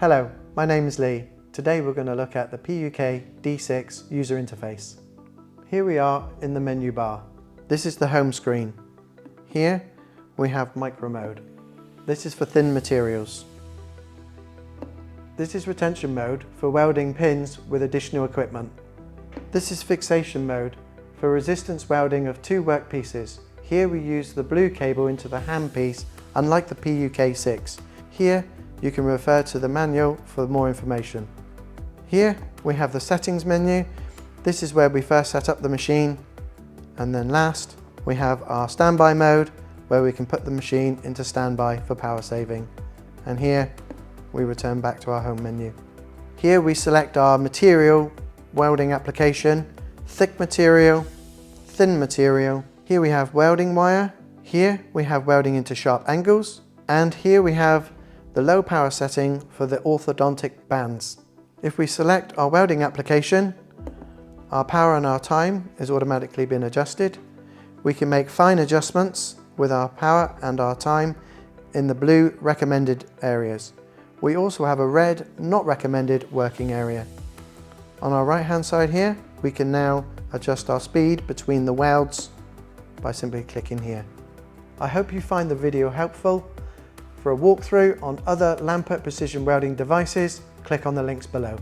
Hello, my name is Lee. Today we're going to look at the PUK D6 user interface. Here we are in the menu bar. This is the home screen. Here we have micro mode. This is for thin materials. This is retention mode for welding pins with additional equipment. This is fixation mode for resistance welding of two workpieces. Here we use the blue cable into the handpiece, unlike the PUK 6. Here you can refer to the manual for more information. Here we have the settings menu. This is where we first set up the machine, and then last we have our standby mode where we can put the machine into standby for power saving. And here we return back to our home menu. Here we select our material welding application, thick material, thin material. Here we have welding wire. Here we have welding into sharp angles, and here we have the low power setting for the orthodontic bands. If we select our welding application, our power and our time is automatically been adjusted. We can make fine adjustments with our power and our time in the blue recommended areas. We also have a red not recommended working area. On our right hand side here, we can now adjust our speed between the welds by simply clicking here. I hope you find the video helpful. For a walkthrough on other Lampert precision welding devices, click on the links below.